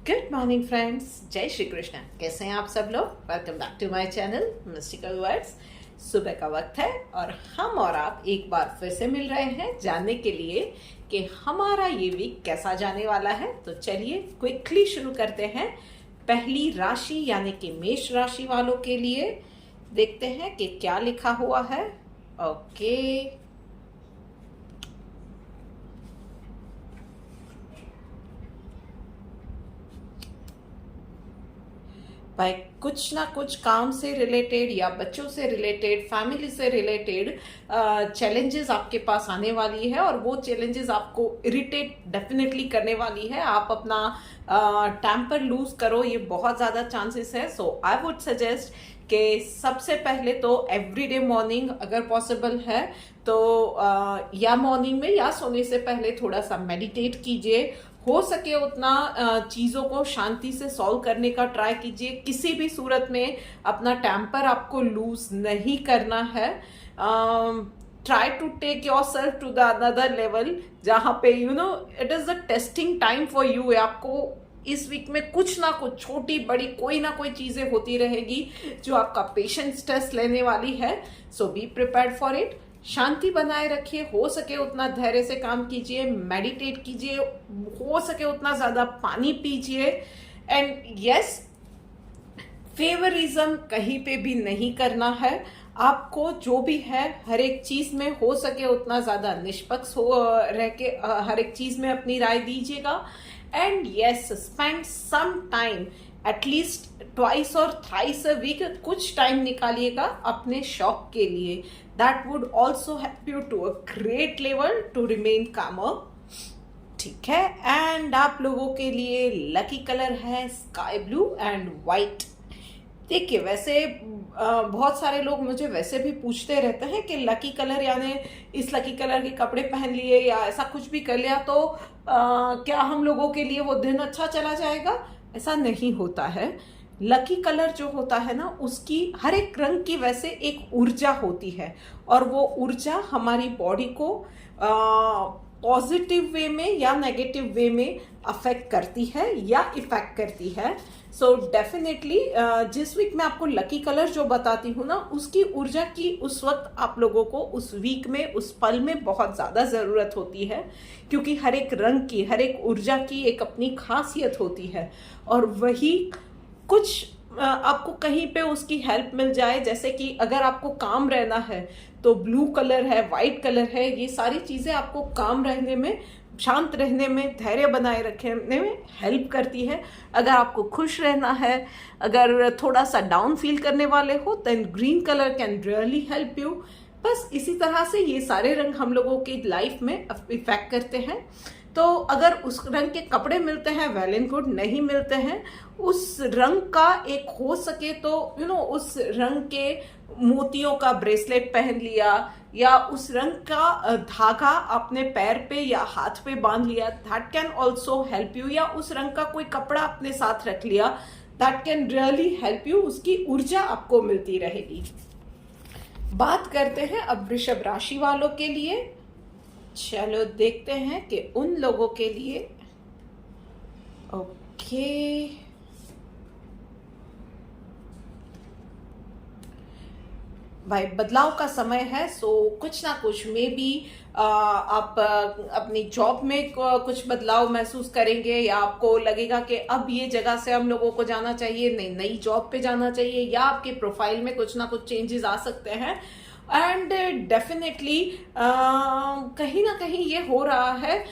Good morning friends, जय श्री कृष्ण। कैसे हैं आप सब लोग? Welcome back to my channel mystical words. सुबह का वक्त है और हम और आप एक बार फिर से मिल रहे हैं जानने के लिए कि हमारा ये वीक कैसा जाने वाला है। तो चलिए क्विकली शुरू करते हैं। पहली राशि यानी कि मेष राशि वालों के लिए देखते हैं कि क्या लिखा हुआ है। ओके, भाई कुछ ना कुछ काम से रिलेटेड या बच्चों से रिलेटेड, फैमिली से रिलेटेड चैलेंजेस आपके पास आने वाली है और वो चैलेंजेस आपको इरिटेट डेफिनेटली करने वाली है। आप अपना टेम्पर लूज करो, ये बहुत ज़्यादा चांसेस है। सो आई वुड सजेस्ट कि सबसे पहले तो एवरीडे मॉर्निंग अगर पॉसिबल है तो या मॉर्निंग में या सोने से पहले थोड़ा सा मेडिटेट कीजिए। हो सके उतना चीज़ों को शांति से सॉल्व करने का ट्राई कीजिए। किसी भी सूरत में अपना टेम्पर आपको लूज नहीं करना है। Try to take yourself to the another level, जहाँ पे it is the testing time for you. आपको इस वीक में कुछ ना कुछ छोटी बड़ी कोई ना कोई चीज़ें होती रहेगी जो आपका पेशेंस टेस्ट लेने वाली है। सो बी प्रिपेयर्ड फॉर इट। शांति बनाए रखिए, हो सके उतना धैर्य से काम कीजिए, मेडिटेट कीजिए, हो सके उतना ज्यादा पानी पीजिए। एंड यस, फेवरिज्म कहीं पे भी नहीं करना है। आपको जो भी है हर एक चीज में हो सके उतना ज्यादा निष्पक्ष हो रह के हर एक चीज में अपनी राय दीजिएगा। And yes, spend some time at least twice और थ्राइस अ वीक, कुछ टाइम निकालिएगा अपने शौक के लिए। That would also help you to a great level to remain calmer. ठीक है। एंड आप लोगों के लिए लकी कलर है स्काई ब्लू एंड वाइट। देखिए, वैसे बहुत सारे लोग मुझे वैसे भी पूछते रहते हैं कि लकी कलर यानी इस लकी कलर के कपड़े पहन लिए या ऐसा कुछ भी कर लिया तो क्या हम लोगों के लिए वो दिन अच्छा चला जाएगा? ऐसा नहीं होता है। लकी कलर जो होता है ना, उसकी हर एक रंग की वैसे एक ऊर्जा होती है और वो ऊर्जा हमारी बॉडी को पॉजिटिव वे में या नेगेटिव वे में अफेक्ट करती है या इफेक्ट करती है। सो डेफिनेटली जिस वीक में आपको लकी कलर जो बताती हूँ ना, उसकी ऊर्जा की उस वक्त आप लोगों को उस वीक में उस पल में बहुत ज़्यादा ज़रूरत होती है, क्योंकि हर एक रंग की हर एक ऊर्जा की एक अपनी खासियत होती है और वही कुछ आपको कहीं पे उसकी हेल्प मिल जाए। जैसे कि अगर आपको काम रहना है तो ब्लू कलर है, वाइट कलर है, ये सारी चीज़ें आपको काम रहने में, शांत रहने में, धैर्य बनाए रखने में हेल्प करती है। अगर आपको खुश रहना है, अगर थोड़ा सा डाउन फील करने वाले हो, then green colour can really help you. बस इसी तरह से ये सारे रंग हम लोगों की लाइफ में इफेक्ट करते हैं। तो अगर उस रंग के कपड़े मिलते हैं वेल एंड गुड, नहीं मिलते हैं उस रंग का एक हो सके तो उस रंग के मोतियों का ब्रेसलेट पहन लिया या उस रंग का धागा अपने पैर पे या हाथ पे बांध लिया, that can also help you. या उस रंग का कोई कपड़ा अपने साथ रख लिया, that can really help you. उसकी ऊर्जा आपको मिलती रहेगी। बात करते हैं अब वृषभ राशि वालों के लिए। चलो देखते हैं कि उन लोगों के लिए ओके भाई, बदलाव का समय है। सो कुछ ना कुछ में भी आप अपनी जॉब में कुछ बदलाव महसूस करेंगे या आपको लगेगा कि अब ये जगह से हम लोगों को जाना चाहिए, नई जॉब पे जाना चाहिए, या आपके प्रोफाइल में कुछ ना कुछ चेंजेस आ सकते हैं। एंड डेफिनेटली कहीं ना कहीं ये हो रहा है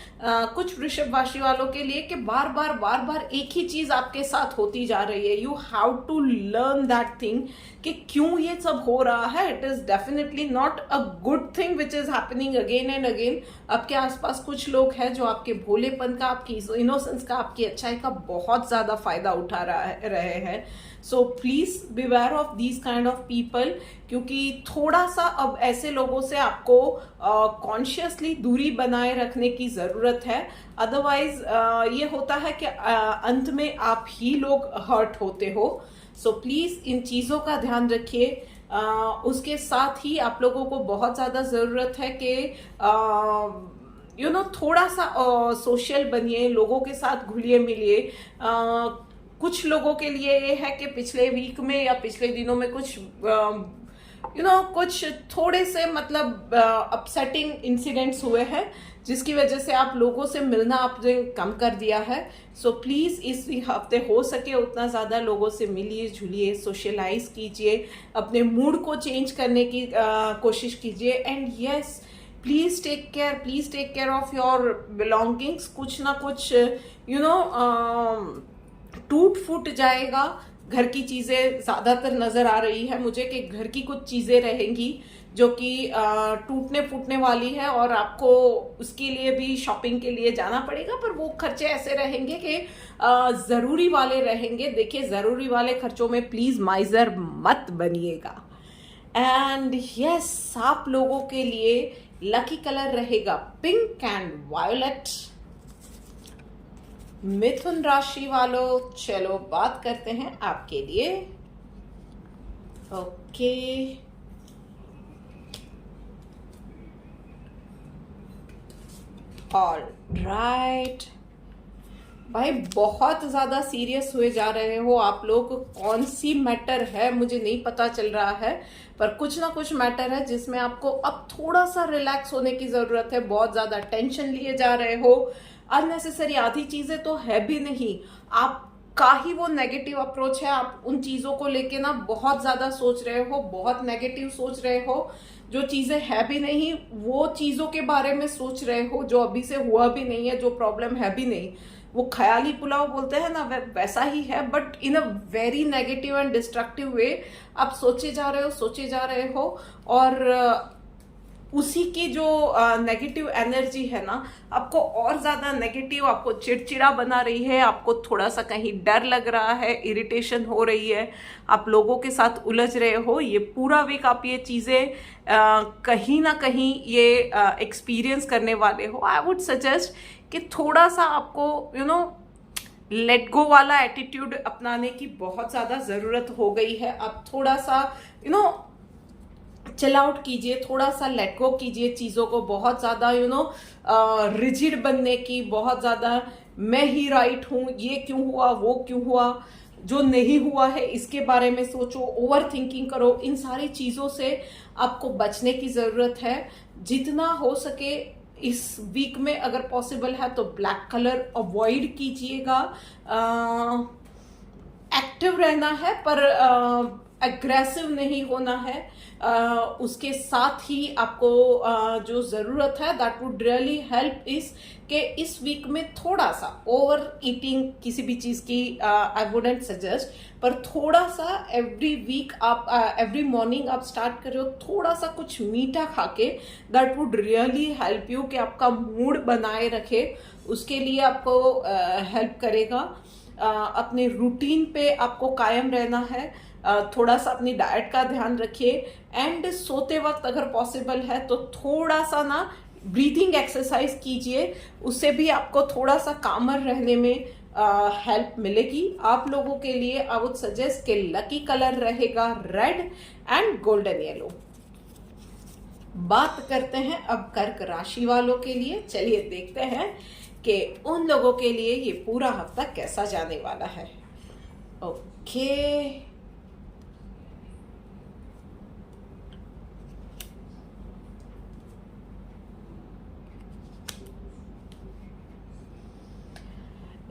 कुछ वृषभ राशि वालों के लिए कि बार बार एक ही चीज आपके साथ होती जा रही है। You have to learn that thing कि क्यों ये सब हो रहा है। It is definitely not a good thing which is happening again and again. आपके आसपास कुछ लोग हैं जो आपके भोलेपन का, आपकी इनोसेंस का, आपकी अच्छाई का बहुत ज्यादा फायदा उठा रहे हैं। So please beware of these kind of people, क्योंकि थोड़ा सा अब ऐसे लोगों से आपको कॉन्शियसली दूरी बनाए रखने की जरूरत है। अदरवाइज ये होता है कि अंत में आप ही लोग हर्ट होते हो। सो प्लीज इन चीजों का ध्यान रखिए। उसके साथ ही आप लोगों को बहुत ज्यादा जरूरत है कि थोड़ा सा सोशल बनिए, लोगों के साथ घुलिए मिलिए। कुछ लोगों के लिए ये है कि पिछले वीक में या पिछले दिनों में कुछ कुछ थोड़े से मतलब अपसेटिंग इंसिडेंट्स हुए हैं, जिसकी वजह से आप लोगों से मिलना आपने कम कर दिया है। सो प्लीज़ इस हफ्ते हो सके उतना ज़्यादा लोगों से मिलिए झुलिए, सोशलाइज कीजिए, अपने मूड को चेंज करने की कोशिश कीजिए। And yes, please take care of your belongings. कुछ ना कुछ टूट फूट जाएगा। घर की चीज़ें ज़्यादातर नज़र आ रही है मुझे कि घर की कुछ चीज़ें रहेंगी जो कि टूटने फूटने वाली है, और आपको उसके लिए भी शॉपिंग के लिए जाना पड़ेगा। पर वो खर्चे ऐसे रहेंगे कि ज़रूरी वाले रहेंगे। देखिए, ज़रूरी वाले खर्चों में प्लीज़ माइजर मत बनिएगा। एंड यस, आप लोगों के लिए लकी कलर रहेगा पिंक एंड वायोलेट। मिथुन राशि वालों, चलो बात करते हैं आपके लिए। ओके, ऑल राइट भाई, बहुत ज्यादा सीरियस हुए जा रहे हो आप लोग। कौन सी मैटर है मुझे नहीं पता चल रहा है, पर कुछ ना कुछ मैटर है जिसमें आपको अब थोड़ा सा रिलैक्स होने की जरूरत है। बहुत ज्यादा टेंशन लिए जा रहे हो, अननेसेसरी आधी चीजें तो है भी नहीं, आपका ही वो नेगेटिव अप्रोच है। आप उन चीजों को लेके ना बहुत ज्यादा सोच रहे हो, बहुत नेगेटिव सोच रहे हो। जो चीजें है भी नहीं वो चीजों के बारे में सोच रहे हो, जो अभी से हुआ भी नहीं है, जो प्रॉब्लम है भी नहीं। वो ख्याली पुलाव बोलते हैं ना, वैसा ही है, but in a very negative and destructive way. आप सोचे जा रहे हो, और उसी की जो नेगेटिव एनर्जी है ना, आपको और ज्यादा नेगेटिव, आपको चिड़चिड़ा बना रही है। आपको थोड़ा सा कहीं डर लग रहा है, इरिटेशन हो रही है, आप लोगों के साथ उलझ रहे हो। ये पूरा वीक आप ये चीजें कहीं ना कहीं ये एक्सपीरियंस करने वाले हो। आई वुड सजेस्ट कि थोड़ा सा आपको लेट गो वाला एटीट्यूड अपनाने की बहुत ज्यादा जरूरत हो गई है। आप थोड़ा सा चिल आउट कीजिए, थोड़ा सा लेट गो कीजिए चीजों को। बहुत ज्यादा रिजिड बनने की, बहुत ज्यादा मैं ही राइट हूं, ये क्यों हुआ, वो क्यों हुआ, जो नहीं हुआ है इसके बारे में सोचो, ओवर थिंकिंग करो। इन सारी चीजों से आपको बचने की जरूरत है। जितना हो सके इस वीक में अगर पॉसिबल है तो ब्लैक कलर अवॉइड कीजिएगा। एक्टिव रहना है पर एग्रेसिव नहीं होना है। उसके साथ ही आपको जो ज़रूरत है, दैट वुड रियली हेल्प इस कि इस वीक में थोड़ा सा ओवर ईटिंग किसी भी चीज़ की आई वुडेंट सजेस्ट, पर थोड़ा सा एवरी वीक आप एवरी मॉर्निंग आप स्टार्ट कर रहे हो थोड़ा सा कुछ मीठा खा के, that would really help you कि आपका मूड बनाए रखे। उसके लिए आपको हेल्प करेगा। अपने रूटीन पे आपको कायम रहना है। थोड़ा सा अपनी डाइट का ध्यान रखिए। एंड सोते वक्त अगर पॉसिबल है तो थोड़ा सा ना ब्रीथिंग एक्सरसाइज कीजिए, उससे भी आपको थोड़ा सा कामर रहने में हेल्प मिलेगी। आप लोगों के लिए आई वुड सजेस्ट कि लकी कलर रहेगा रेड एंड गोल्डन येलो। बात करते हैं अब कर्क राशि वालों के लिए। चलिए देखते हैं कि उन लोगों के लिए ये पूरा हफ्ता कैसा जाने वाला है। ओके,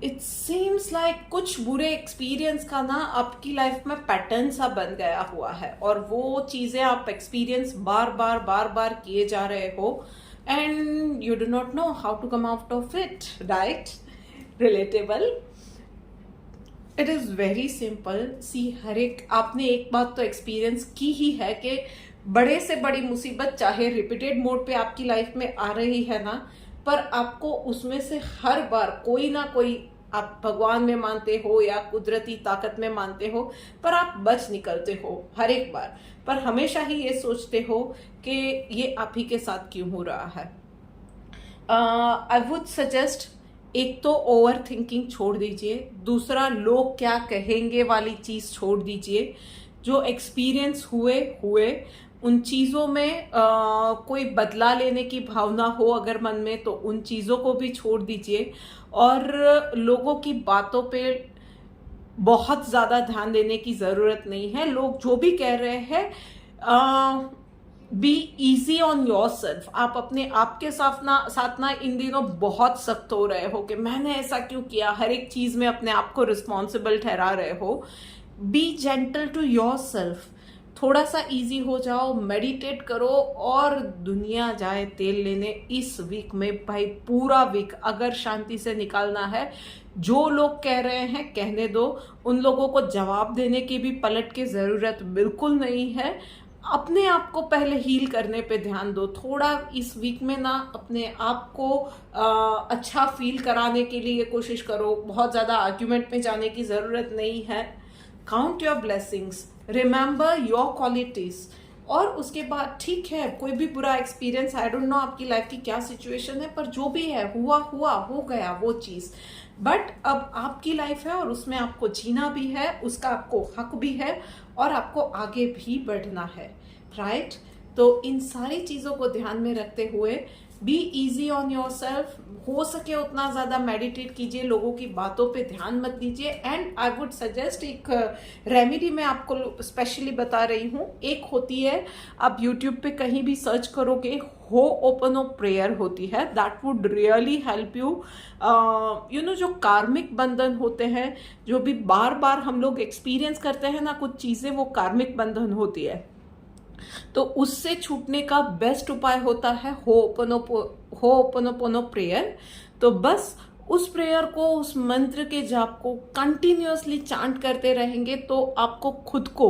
इट सीम्स लाइक कुछ बुरे एक्सपीरियंस का ना आपकी लाइफ में पैटर्न सा बन गया हुआ है, और वो चीजें आप एक्सपीरियंस बार बार किए जा रहे हो, and you do not know how to come out of it, right? Relatable. It is very simple. See, हर एक आपने एक बात तो एक्सपीरियंस की ही है कि बड़े से बड़ी मुसीबत चाहे रिपीटेड मोड पे आपकी लाइफ में आ रही है ना, पर आपको उसमें से हर बार कोई ना कोई, आप भगवान में मानते हो या कुदरती ताकत में मानते हो, पर आप बच निकलते हो हर एक बार। पर हमेशा ही ये सोचते हो कि ये आप ही के साथ क्यों हो रहा है। आई वुड सजेस्ट, एक तो ओवर थिंकिंग छोड़ दीजिए, दूसरा लोग क्या कहेंगे वाली चीज छोड़ दीजिए। जो एक्सपीरियंस हुए उन चीज़ों में कोई बदला लेने की भावना हो अगर मन में, तो उन चीज़ों को भी छोड़ दीजिए और लोगों की बातों पे बहुत ज़्यादा ध्यान देने की ज़रूरत नहीं है। लोग जो भी कह रहे हैं, be easy on your self. आप अपने आप के साथ ना इन दिनों बहुत सख्त हो रहे हो कि मैंने ऐसा क्यों किया, हर एक चीज़ में अपने आप को रिस्पॉन्सिबल ठहरा रहे हो। Be gentle to yourself. थोड़ा सा इजी हो जाओ, मेडिटेट करो और दुनिया जाए तेल लेने। इस वीक में भाई पूरा वीक अगर शांति से निकालना है, जो लोग कह रहे हैं कहने दो, उन लोगों को जवाब देने की भी पलट की ज़रूरत बिल्कुल नहीं है। अपने आप को पहले हील करने पे ध्यान दो। थोड़ा इस वीक में ना अपने आप को अच्छा फील कराने के लिए कोशिश करो। बहुत ज़्यादा आर्ग्यूमेंट में जाने की ज़रूरत नहीं है। Count your blessings, remember your qualities. और उसके बाद ठीक है, कोई भी बुरा एक्सपीरियंस, आई डोंट नो आपकी लाइफ की क्या सिचुएशन है, पर जो भी है हुआ हो गया वो चीज़। बट अब आपकी लाइफ है और उसमें आपको जीना भी है, उसका आपको हक भी है और आपको आगे भी बढ़ना है, राइट? तो इन सारी चीज़ों को ध्यान में रखते हुए be easy on your self. हो सके उतना ज़्यादा मेडिटेट कीजिए, लोगों की बातों पे ध्यान मत दीजिए। एंड आई वुड सजेस्ट एक रेमेडी मैं आपको स्पेशली बता रही हूँ। एक होती है, आप यूट्यूब पे कहीं भी सर्च करोगे, हो ओपन ओ प्रेयर होती है, that would really help you. You know, जो कार्मिक बंधन होते हैं, जो भी बार बार हम लोग एक्सपीरियंस करते हैं ना कुछ चीज़ें, वो कार्मिक बंधन होती है। तो उससे छूटने का बेस्ट उपाय होता है हो ओपनोपोनो प्रेयर। तो बस उस प्रेयर को, उस मंत्र के जाप को कंटिन्यूअसली चांट करते रहेंगे तो आपको खुद को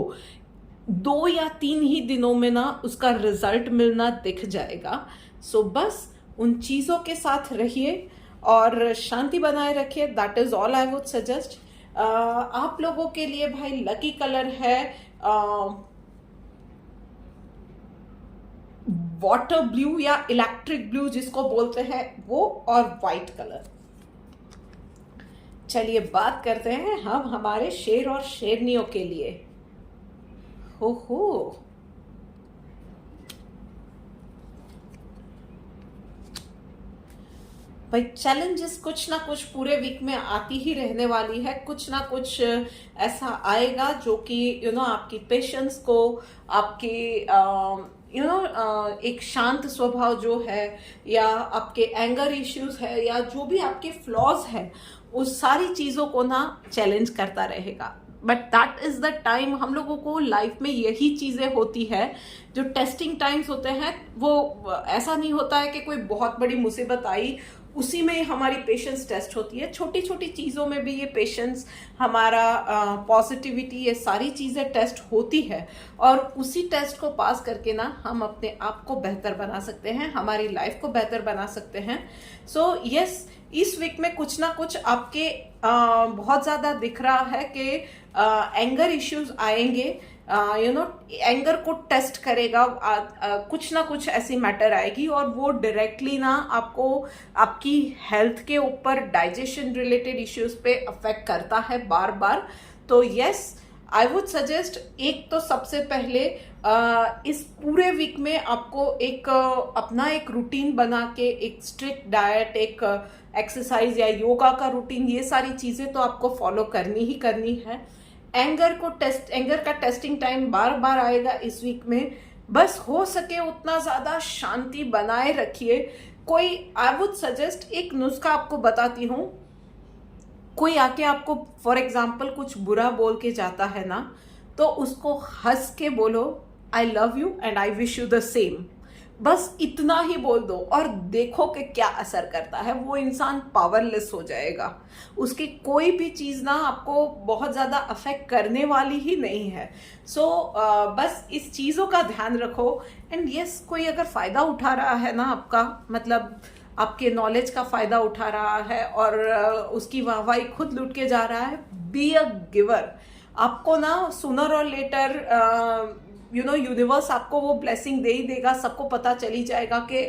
2 या 3 ही दिनों में ना उसका रिजल्ट मिलना दिख जाएगा। सो बस उन चीज़ों के साथ रहिए और शांति बनाए रखिए। That is all I would suggest. आप लोगों के लिए भाई लकी कलर है वाटर ब्लू या इलेक्ट्रिक ब्लू जिसको बोलते हैं वो, और व्हाइट कलर। चलिए बात करते हैं हम हमारे शेर और शेरनियों के लिए। हो भाई, चैलेंजेस कुछ ना कुछ पूरे वीक में आती ही रहने वाली है। कुछ ना कुछ ऐसा आएगा जो कि आपकी पेशेंस को, आपके एक शांत स्वभाव जो है, या आपके एंगर इश्यूज है, या जो भी आपके फ्लॉज है, उस सारी चीजों को ना चैलेंज करता रहेगा। But that is the time. हम लोगों को लाइफ में यही चीजें होती है, जो टेस्टिंग टाइम्स होते हैं। वो ऐसा नहीं होता है कि कोई बहुत बड़ी मुसीबत आई उसी में हमारी पेशेंस टेस्ट होती है। छोटी छोटी चीज़ों में भी ये पेशेंस, हमारा पॉजिटिविटी, ये सारी चीज़ें टेस्ट होती है। और उसी टेस्ट को पास करके ना हम अपने आप को बेहतर बना सकते हैं, हमारी लाइफ को बेहतर बना सकते हैं। सो यस, इस वीक में कुछ ना कुछ आपके बहुत ज़्यादा दिख रहा है कि एंगर इश्यूज आएंगे। एंगर को टेस्ट करेगा। कुछ ना कुछ ऐसी मैटर आएगी और वो डायरेक्टली ना आपको, आपकी हेल्थ के ऊपर, डाइजेशन रिलेटेड इश्यूज पे अफेक्ट करता है बार बार। तो यस, आई वुड सजेस्ट, एक तो सबसे पहले इस पूरे वीक में आपको अपना एक रूटीन बना के, एक स्ट्रिक्ट डाइट, एक एक्सरसाइज या योगा का रूटीन, ये सारी चीजें तो आपको फॉलो करनी ही करनी है। एंगर का टेस्टिंग टाइम बार बार आएगा इस वीक में। बस हो सके उतना ज्यादा शांति बनाए रखिए। आई वुड सजेस्ट, एक नुस्खा आपको बताती हूँ। कोई आके आपको फॉर एग्जाम्पल कुछ बुरा बोल के जाता है ना, तो उसको हंस के बोलो, I love you and I wish you the same. बस इतना ही बोल दो और देखो कि क्या असर करता है। वो इंसान पावरलेस हो जाएगा। उसकी कोई भी चीज ना आपको बहुत ज्यादा अफेक्ट करने वाली ही नहीं है। सो बस इस चीजों का ध्यान रखो। एंड यस, कोई अगर फायदा उठा रहा है ना आपका, मतलब आपके नॉलेज का फायदा उठा रहा है और उसकी वाहवाही खुद लूट के जा रहा है, बी अ गिवर। आपको ना सूनर और लेटर यूनिवर्स आपको वो ब्लेसिंग दे ही देगा। सबको पता चली जाएगा कि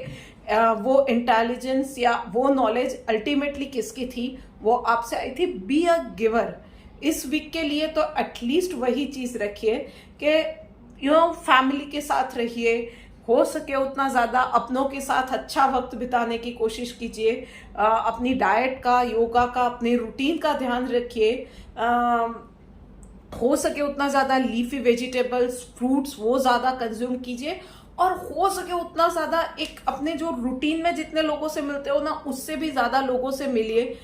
वो इंटेलिजेंस या वो नॉलेज अल्टीमेटली किसकी थी, वो आपसे आई थी। Be a giver. इस वीक के लिए तो एटलीस्ट वही चीज रखिए कि फैमिली के साथ रहिए, हो सके उतना ज़्यादा अपनों के साथ अच्छा वक्त बिताने की कोशिश कीजिए। अपनी डाइट का, योगा का, अपने रूटीन का ध्यान रखिए। हो सके उतना ज़्यादा लीफी वेजिटेबल्स, फ्रूट्स वो ज़्यादा कंज्यूम कीजिए। और हो सके उतना ज़्यादा एक अपने जो रूटीन में जितने लोगों से मिलते हो ना, उससे भी ज़्यादा लोगों से मिलिए,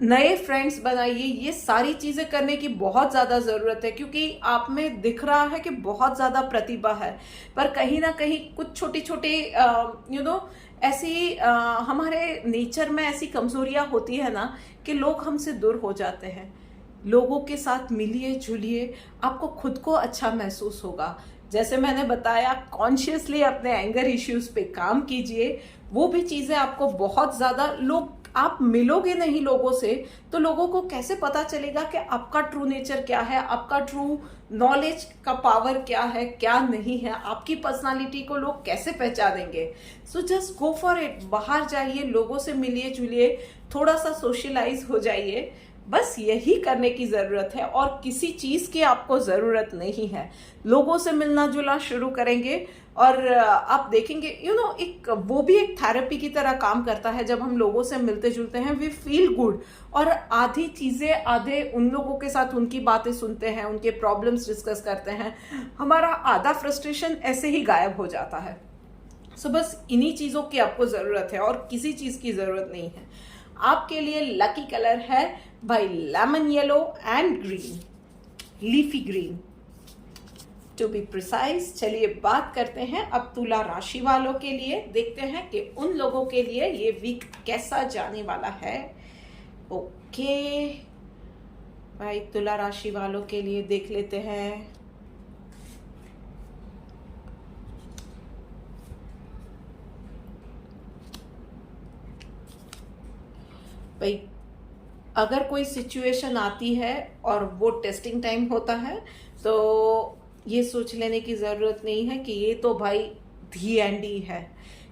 नए फ्रेंड्स बनाइए। ये सारी चीज़ें करने की बहुत ज़्यादा ज़रूरत है, क्योंकि आप में दिख रहा है कि बहुत ज़्यादा प्रतिभा है, पर कहीं ना कहीं कुछ छोटे छोटे ऐसी हमारे नेचर में ऐसी कमजोरियां होती है ना कि लोग हमसे दूर हो जाते हैं। लोगों के साथ मिलिए जुलिए, आपको खुद को अच्छा महसूस होगा। जैसे मैंने बताया, कॉन्शियसली अपने एंगर इश्यूज पे काम कीजिए। वो भी चीज़ें आपको बहुत ज़्यादा, लोग आप मिलोगे नहीं लोगों से तो लोगों को कैसे पता चलेगा कि आपका ट्रू नेचर क्या है, आपका ट्रू नॉलेज का पावर क्या है, क्या नहीं है, आपकी पर्सनालिटी को लोग कैसे पहचानेंगे। So just go for it. बाहर जाइए, लोगों से मिलिए जुलिए, थोड़ा सा सोशलाइज हो जाइए। बस यही करने की ज़रूरत है, और किसी चीज़ की आपको ज़रूरत नहीं है। लोगों से मिलना जुलना शुरू करेंगे और आप देखेंगे एक वो भी एक थेरेपी की तरह काम करता है। जब हम लोगों से मिलते जुलते हैं, वी फील गुड, और आधी चीज़ें, आधे उन लोगों के साथ उनकी बातें सुनते हैं, उनके प्रॉब्लम्स डिस्कस करते हैं, हमारा आधा फ्रस्ट्रेशन ऐसे ही गायब हो जाता है। सो बस इन्हीं चीज़ों की आपको ज़रूरत है, और किसी चीज़ की ज़रूरत नहीं है। आपके लिए लकी कलर है भाई lemon yellow and green, leafy green to be precise. चलिए बात करते हैं अब तुला राशि वालों के लिए। देखते हैं कि उन लोगों के लिए ये वीक कैसा जाने वाला है। ओके भाई, तुला राशि वालों के लिए देख लेते हैं। भाई, अगर कोई सिचुएशन आती है और वो टेस्टिंग टाइम होता है, तो ये सोच लेने की ज़रूरत नहीं है कि ये तो भाई दी एंड ही है,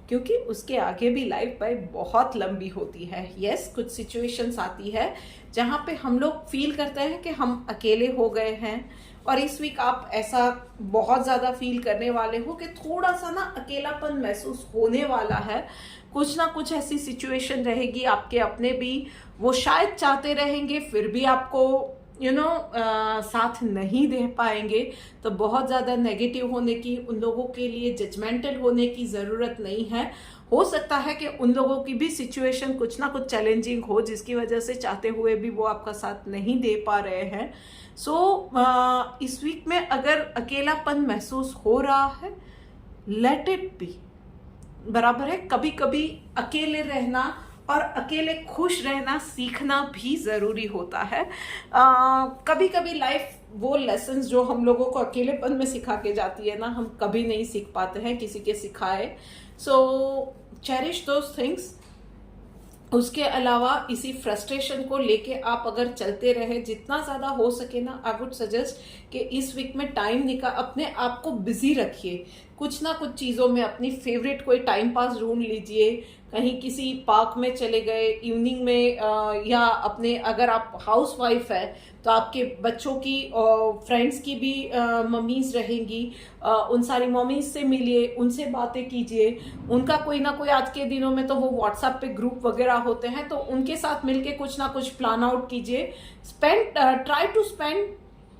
क्योंकि उसके आगे भी लाइफ भाई बहुत लंबी होती है। यस, कुछ सिचुएशंस आती है जहाँ पे हम लोग फील करते हैं कि हम अकेले हो गए हैं, और इस वीक आप ऐसा बहुत ज़्यादा फील करने वाले हो कि थोड़ा सा ना अकेलापन महसूस होने वाला है। कुछ ना कुछ ऐसी सिचुएशन रहेगी, आपके अपने भी वो शायद चाहते रहेंगे, फिर भी आपको साथ नहीं दे पाएंगे। तो बहुत ज़्यादा नेगेटिव होने की, उन लोगों के लिए जजमेंटल होने की ज़रूरत नहीं है। हो सकता है कि उन लोगों की भी सिचुएशन कुछ ना कुछ चैलेंजिंग हो, जिसकी वजह से चाहते हुए भी वो आपका साथ नहीं दे पा रहे हैं। सो इस वीक में अगर अकेलापन महसूस हो रहा है, लेट इट बी, बराबर है। कभी कभी अकेले रहना और अकेले खुश रहना सीखना भी ज़रूरी होता है। कभी कभी लाइफ वो लेसन्स जो हम लोगों को अकेलेपन में सिखा के जाती है ना, हम कभी नहीं सीख पाते हैं किसी के सिखाए। सो चेरिश दोज थिंग्स। उसके अलावा इसी फ्रस्ट्रेशन को लेके आप अगर चलते रहे, जितना ज़्यादा हो सके ना, आई वुड सजेस्ट कि इस वीक में टाइम निकाल, अपने आप को बिजी रखिए। कुछ ना कुछ चीज़ों में अपनी फेवरेट कोई टाइम पास ढूंढ लीजिए। कहीं किसी पार्क में चले गए इवनिंग में, या अपने, अगर आप हाउस वाइफ है तो आपके बच्चों की फ्रेंड्स की भी मम्मीज रहेंगी, उन सारी मम्मीज से मिलिए, उनसे बातें कीजिए। उनका कोई ना कोई, आज के दिनों में तो वो व्हाट्सएप पे ग्रुप वगैरह होते हैं, तो उनके साथ मिलके कुछ ना कुछ प्लान आउट कीजिए। Try to spend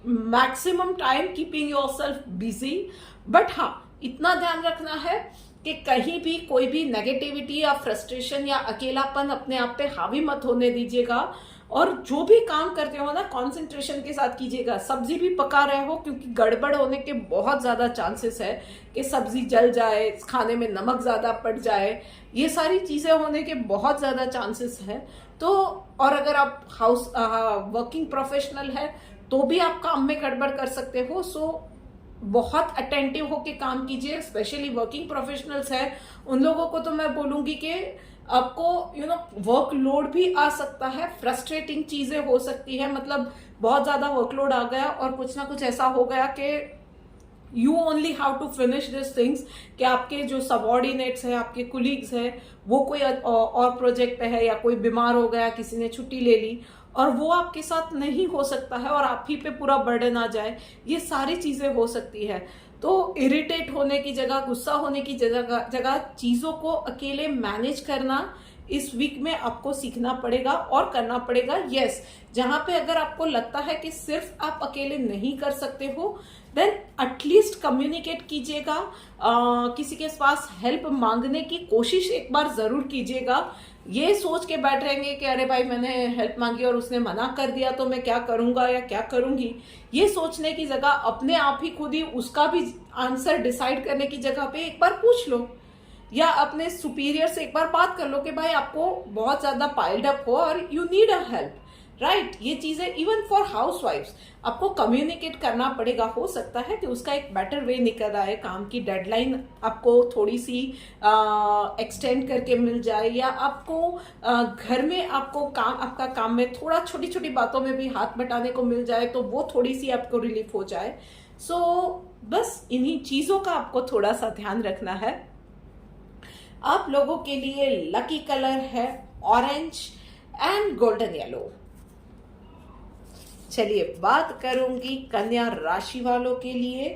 maximum time keeping yourself busy. But हाँ, इतना ध्यान रखना है कि कहीं भी कोई भी नेगेटिविटी या फ्रस्ट्रेशन या अकेलापन अपने आप पे हावी मत होने दीजिएगा। और जो भी काम करते हो ना, कंसंट्रेशन के साथ कीजिएगा। सब्जी भी पका रहे हो, क्योंकि गड़बड़ होने के बहुत ज़्यादा चांसेस है कि सब्जी जल जाए, खाने में नमक ज़्यादा पड़ जाए, ये सारी चीज़ें होने के बहुत ज़्यादा चांसेस है। तो और अगर आप वर्किंग प्रोफेशनल है तो भी आप काम में गड़बड़ कर सकते हो। सो बहुत अटेंटिव होके काम कीजिए। स्पेशली वर्किंग प्रोफेशनल्स है, उन लोगों को तो मैं बोलूंगी कि आपको वर्कलोड भी आ सकता है, फ्रस्ट्रेटिंग चीजें हो सकती है। मतलब बहुत ज्यादा वर्कलोड आ गया और कुछ ना कुछ ऐसा हो गया कि you only how to finish this things, कि आपके जो सबऑर्डिनेट्स है, आपके कुलीग्स है, वो कोई और प्रोजेक्ट पे है, या कोई बीमार हो गया, किसी ने छुट्टी ले ली, और वो आपके साथ नहीं हो सकता है और आप ही पे पूरा बर्डन आ जाए, ये सारी चीजें हो सकती है। तो इरिटेट होने की जगह, गुस्सा होने की जगह चीजों को अकेले मैनेज करना इस वीक में आपको सीखना पड़ेगा और करना पड़ेगा। यस, जहां पे अगर आपको लगता है कि सिर्फ आप अकेले नहीं कर सकते हो, देन एटलीस्ट कम्युनिकेट कीजिएगा, किसी के पास हेल्प मांगने की कोशिश एक बार जरूर कीजिएगा। ये सोच के बैठ रहेंगे कि अरे भाई मैंने हेल्प मांगी और उसने मना कर दिया तो मैं क्या करूंगा या क्या करूंगी, ये सोचने की जगह अपने आप ही खुद ही उसका भी आंसर डिसाइड करने की जगह पे एक बार पूछ लो, या अपने सुपीरियर से एक बार बात कर लो कि भाई आपको बहुत ज्यादा पाइल्ड अप हो और you need a help, right. ये चीजें इवन फॉर हाउस वाइफ्स आपको कम्युनिकेट करना पड़ेगा। हो सकता है कि उसका एक बेटर वे निकल आए, काम की डेडलाइन आपको थोड़ी सी एक्सटेंड करके मिल जाए, या आपको घर में आपको आपका काम में थोड़ा छोटी छोटी बातों में भी हाथ बटाने को मिल जाए तो वो थोड़ी सी आपको रिलीफ हो जाए। सो बस इन्हीं चीजों का आपको थोड़ा सा ध्यान रखना है। आप लोगों के लिए लकी कलर है ऑरेंज एंड गोल्डन येलो। चलिए बात करूंगी कन्या राशि वालों के लिए।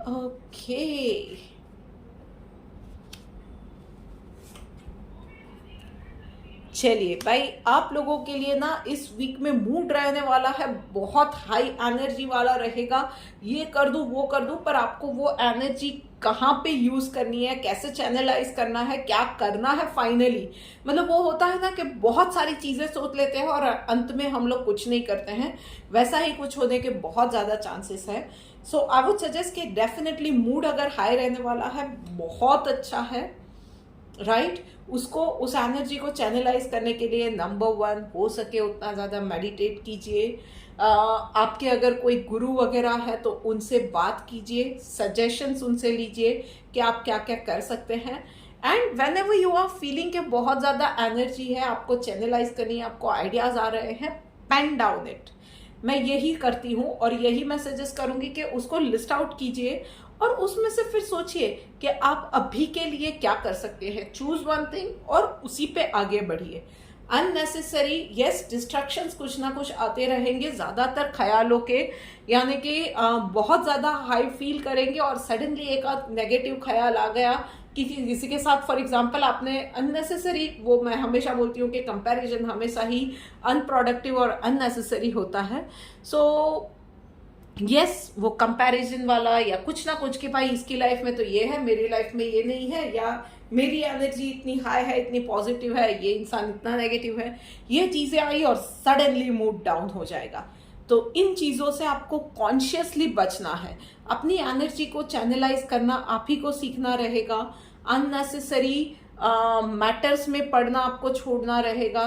ओके, चलिए भाई, आप लोगों के लिए ना इस वीक में मूड रहने वाला है बहुत हाई एनर्जी वाला रहेगा। ये कर दूं वो कर दूं, पर आपको वो एनर्जी कहाँ पे यूज करनी है, कैसे चैनलाइज करना है, क्या करना है फाइनली, मतलब वो होता है ना कि बहुत सारी चीजें सोच लेते हैं और अंत में हम लोग कुछ नहीं करते हैं, वैसा ही कुछ होने के बहुत ज्यादा चांसेस है। सो आई वुड सजेस्ट कि डेफिनेटली मूड अगर हाई रहने वाला है बहुत अच्छा है, राइट। उसको, उस एनर्जी को चैनलाइज करने के लिए नंबर 1 हो सके उतना ज्यादा मेडिटेट कीजिए। आपके अगर कोई गुरु वगैरह है तो उनसे बात कीजिए, सजेशंस उनसे लीजिए कि आप क्या क्या कर सकते हैं। And whenever you are feeling के बहुत ज्यादा एनर्जी है, आपको चैनलाइज करनी है, आपको आइडियाज आ रहे हैं, पेन डाउन इट। मैं यही करती हूँ और यही मैं सजेस्ट करूंगी कि उसको लिस्ट आउट कीजिए और उसमें से फिर सोचिए कि आप अभी के लिए क्या कर सकते हैं। चूज वन थिंग और उसी पे आगे बढ़िए। अननेसेसरी यस डिस्ट्रैक्शंस कुछ ना कुछ आते रहेंगे, ज्यादातर ख्यालों के, यानी कि बहुत ज्यादा हाई फील करेंगे और सडनली एक आध नेगेटिव ख्याल आ गया कि किसी के साथ, फॉर एग्जांपल आपने अननेसेसरी, वो मैं हमेशा बोलती हूँ कि कंपैरिजन हमेशा ही अनप्रोडक्टिव और अननेसेसरी होता है। सो यस, वो कंपैरिजन वाला या कुछ ना कुछ कि भाई इसकी लाइफ में तो ये है, मेरी लाइफ में ये नहीं है, या मेरी एनर्जी इतनी हाई है, इतनी पॉजिटिव है, ये इंसान इतना नेगेटिव है, ये चीजें आई और सडनली मूड डाउन हो जाएगा। तो इन चीजों से आपको कॉन्शियसली बचना है, अपनी एनर्जी को चैनलाइज करना आप ही को सीखना रहेगा। अननेसेसरी मैटर्स में पढ़ना आपको छोड़ना रहेगा।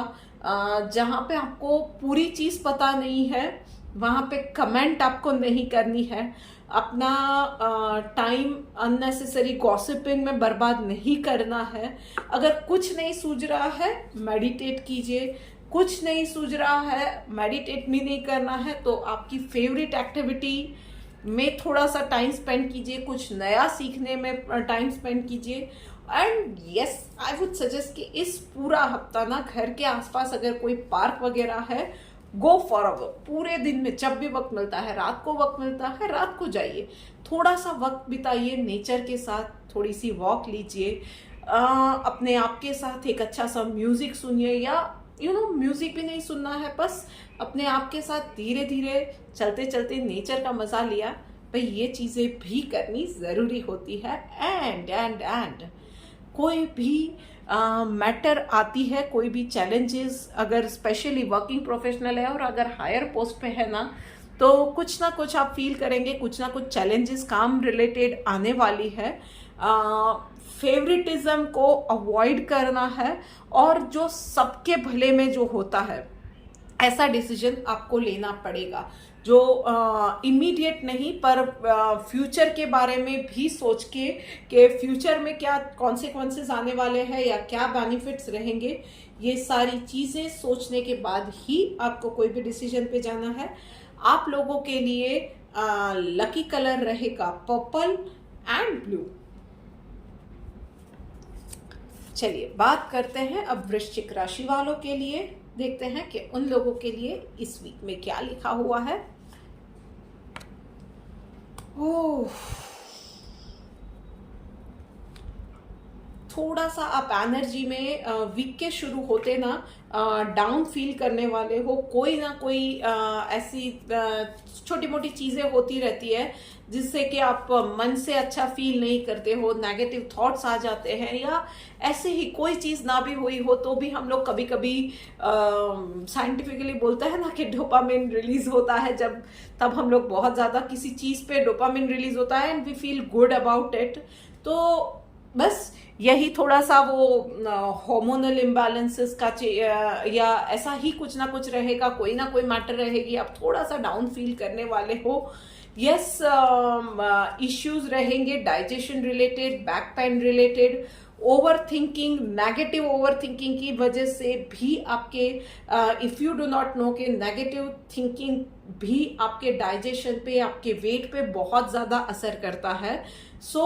जहां पे आपको पूरी चीज पता नहीं है वहां पे कमेंट आपको नहीं करनी है। अपना टाइम अननेसेसरी गॉसिपिंग में बर्बाद नहीं करना है। अगर कुछ नहीं सूझ रहा है मेडिटेट कीजिए, कुछ नहीं सूझ रहा है मेडिटेट भी नहीं करना है तो आपकी फेवरेट एक्टिविटी में थोड़ा सा टाइम स्पेंड कीजिए, कुछ नया सीखने में टाइम स्पेंड कीजिए। And yes, I would suggest कि इस पूरा हफ्ता ना घर के आसपास अगर कोई पार्क वगैरह है, गो फॉर अ वॉक। पूरे दिन में जब भी वक्त मिलता है, रात को वक्त मिलता है, रात को जाइए, थोड़ा सा वक्त बिताइए नेचर के साथ, थोड़ी सी वॉक लीजिए, अपने आप के साथ एक अच्छा सा म्यूजिक सुनिए, या म्यूजिक भी नहीं सुनना है, बस अपने आप के साथ धीरे धीरे चलते चलते नेचर का मजा लिया। भाई ये चीजें भी करनी जरूरी होती है। एंड कोई भी मैटर आती है, कोई भी चैलेंजेस, अगर स्पेशली वर्किंग प्रोफेशनल है और अगर हायर पोस्ट पे है ना, तो कुछ ना कुछ आप फील करेंगे, कुछ ना कुछ चैलेंजेस काम रिलेटेड आने वाली है। फेवरेटिज्म को अवॉइड करना है और जो सबके भले में जो होता है ऐसा डिसीजन आपको लेना पड़ेगा, जो इमीडिएट नहीं पर फ्यूचर के बारे में भी सोच के फ्यूचर में क्या कॉन्सिक्वेंसेस आने वाले हैं या क्या बेनिफिट्स रहेंगे, ये सारी चीजें सोचने के बाद ही आपको कोई भी डिसीजन पे जाना है। आप लोगों के लिए लकी कलर रहेगा पर्पल एंड ब्लू। चलिए बात करते हैं अब वृश्चिक राशि वालों के लिए। देखते हैं कि उन लोगों के लिए इस वीक में क्या लिखा हुआ है। ओह, थोड़ा सा आप एनर्जी में वीक के शुरू होते ना डाउन फील करने वाले हो। कोई ना कोई ऐसी छोटी मोटी चीजें होती रहती है जिससे कि आप मन से अच्छा फील नहीं करते हो, नेगेटिव थॉट्स आ जाते हैं, या ऐसे ही कोई चीज ना भी हुई हो तो भी हम लोग कभी कभी साइंटिफिकली बोलते हैं ना कि डोपामिन रिलीज होता है, जब तब हम लोग बहुत ज्यादा किसी चीज पे डोपामिन रिलीज होता है and we feel good about it. तो बस यही थोड़ा सा वो हार्मोनल इम्बैलेंसेस का या ऐसा ही कुछ ना कुछ रहेगा, कोई ना कोई मैटर रहेगी, आप थोड़ा सा डाउन फील करने वाले हो। यस, इश्यूज रहेंगे digestion related, back pain related, over thinking, negative over thinking की वजह से भी आपके if you do not no कि नेगेटिव थिंकिंग भी आपके डाइजेशन पे, आपके वेट पे बहुत ज्यादा असर करता है। सो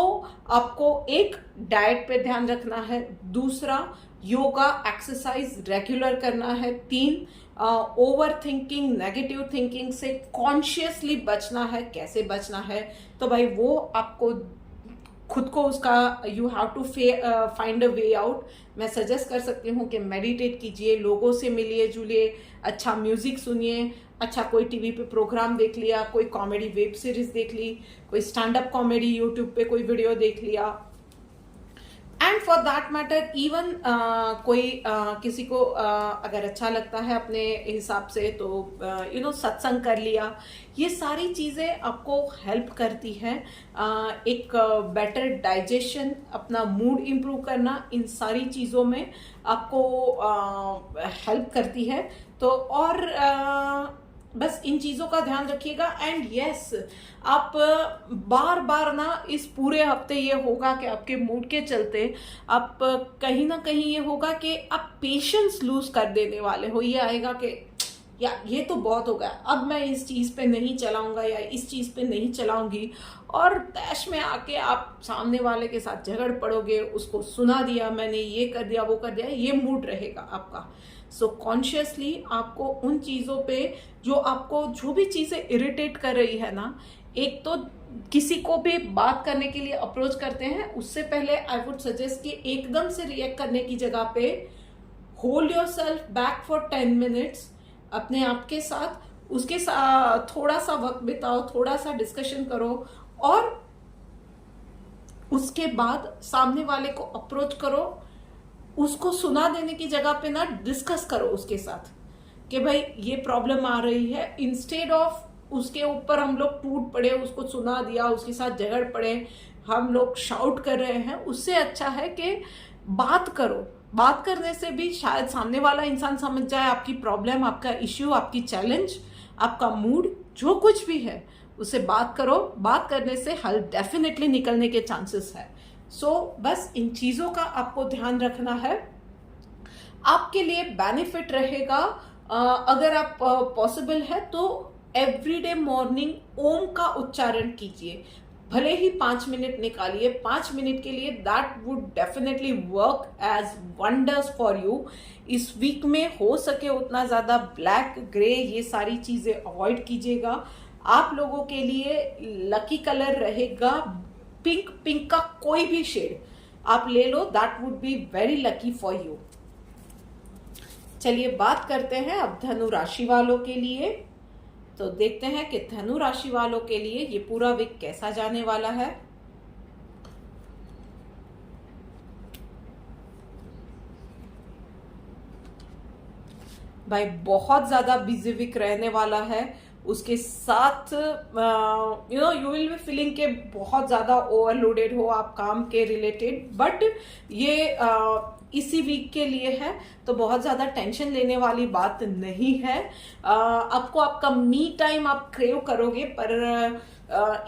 आपको एक डाइट पे ध्यान रखना है, दूसरा योगा एक्सरसाइज रेगुलर करना है, 3 ओवर थिंकिंग, नेगेटिव थिंकिंग से कॉन्शियसली बचना है। कैसे बचना है तो भाई वो आपको खुद को उसका you have to find a way out. मैं सजेस्ट कर सकती हूँ कि मेडिटेट कीजिए, लोगों से मिलिए जुलिए, अच्छा म्यूजिक सुनिए, अच्छा कोई टीवी पे प्रोग्राम देख लिया, कोई कॉमेडी वेब सीरीज देख ली, कोई स्टैंड अप कॉमेडी यूट्यूब पे कोई वीडियो देख लिया, and for that matter even कोई किसी को अगर अच्छा लगता है अपने हिसाब से तो सत्संग कर लिया। ये सारी चीजें आपको हेल्प करती है, एक बेटर डाइजेशन, अपना मूड इंप्रूव करना, इन सारी चीजों में आपको हेल्प करती है। तो और बस इन चीजों का ध्यान रखिएगा। एंड यस, आप बार बार ना इस पूरे हफ्ते ये होगा कि आपके मूड के चलते आप कहीं ना कहीं ये होगा कि आप पेशेंस लूज कर देने वाले हो। ये आएगा कि या ये तो बहुत हो गया, अब मैं इस चीज पे नहीं चलाऊंगा या इस चीज पे नहीं चलाऊंगी, और तैश में आके आप सामने वाले के साथ झगड़ पड़ोगे, उसको सुना दिया मैंने, ये कर दिया वो कर दिया, ये मूड रहेगा आपका। सो कॉन्शियसली आपको उन चीजों पे जो आपको जो भी चीजें इरिटेट कर रही है ना, एक तो किसी को भी बात करने के लिए अप्रोच करते हैं उससे पहले आई वुड सजेस्ट कि एकदम से रिएक्ट करने की जगह पे hold your self back for 10 minutes, अपने आप के साथ, उसके साथ थोड़ा सा वक्त बिताओ, थोड़ा सा डिस्कशन करो, और उसके बाद सामने वाले को अप्रोच करो। उसको सुना देने की जगह पे ना डिस्कस करो उसके साथ कि भाई ये प्रॉब्लम आ रही है, इंस्टेड ऑफ उसके ऊपर हम लोग टूट पड़े, उसको सुना दिया, उसके साथ झगड़ पड़े, हम लोग शाउट कर रहे हैं। उससे अच्छा है कि बात करो। बात करने से भी शायद सामने वाला इंसान समझ जाए आपकी प्रॉब्लम, आपका इश्यू, आपकी चैलेंज, आपका मूड, जो कुछ भी है, उससे बात करो। बात करने से हल डेफिनेटली निकलने के चांसेस है। सो बस इन चीजों का आपको ध्यान रखना है, आपके लिए बेनिफिट रहेगा। अगर आप पॉसिबल है तो एवरीडे मॉर्निंग ओम का उच्चारण कीजिए, भले ही 5 मिनट निकालिए, 5 मिनट के लिए, that would definitely work as wonders for you. इस वीक में हो सके उतना ज्यादा ब्लैक, ग्रे, ये सारी चीजें अवॉइड कीजिएगा। आप लोगों के लिए लकी कलर रहेगा पिंक। पिंक का कोई भी शेड आप ले लो, that would be very lucky for you. चलिए बात करते हैं अब धनु राशि वालों के लिए। तो देखते हैं कि धनु राशि वालों के लिए ये पूरा वीक कैसा जाने वाला है। भाई बहुत ज्यादा बिजी वीक रहने वाला है। उसके साथ यू विल बी फीलिंग के बहुत ज्यादा ओवरलोडेड हो आप काम के रिलेटेड, बट ये इसी वीक के लिए है तो बहुत ज्यादा टेंशन लेने वाली बात नहीं है। आपको आपका मी टाइम आप क्रेव करोगे, पर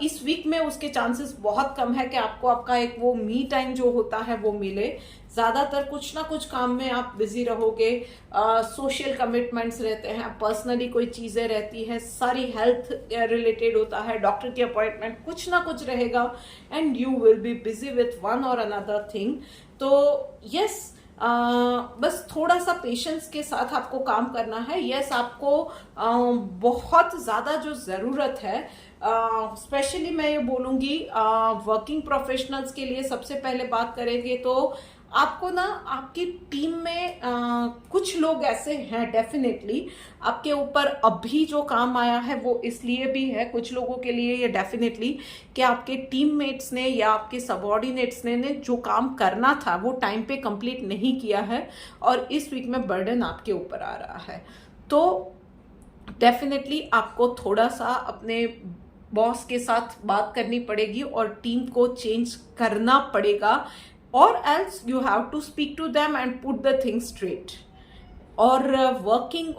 इस वीक में उसके चांसेस बहुत कम है कि आपको आपका एक वो मी टाइम जो होता है वो मिले। ज्यादातर कुछ ना कुछ काम में आप बिजी रहोगे, सोशल कमिटमेंट्स रहते हैं, पर्सनली कोई चीजें रहती है, सारी हेल्थ रिलेटेड होता है, डॉक्टर की अपॉइंटमेंट, कुछ ना कुछ रहेगा, and you will be busy with one और अनदर थिंग। तो यस, बस थोड़ा सा पेशेंस के साथ आपको काम करना है। यस, आपको बहुत ज़्यादा जो ज़रूरत है, स्पेशली मैं ये बोलूँगी वर्किंग प्रोफेशनल्स के लिए, सबसे पहले बात करेंगे तो आपको ना आपकी टीम में कुछ लोग ऐसे हैं डेफिनेटली आपके ऊपर अभी जो काम आया है वो इसलिए भी है, कुछ लोगों के लिए ये डेफिनेटली कि आपके टीममेट्स ने या आपके सबऑर्डिनेट्स ने जो काम करना था वो टाइम पे कंप्लीट नहीं किया है और इस वीक में बर्डन आपके ऊपर आ रहा है। तो डेफिनेटली आपको थोड़ा सा अपने बॉस के साथ बात करनी पड़ेगी और टीम को चेंज करना पड़ेगा, और else you have to speak to them and put the things straight. और वर्किंग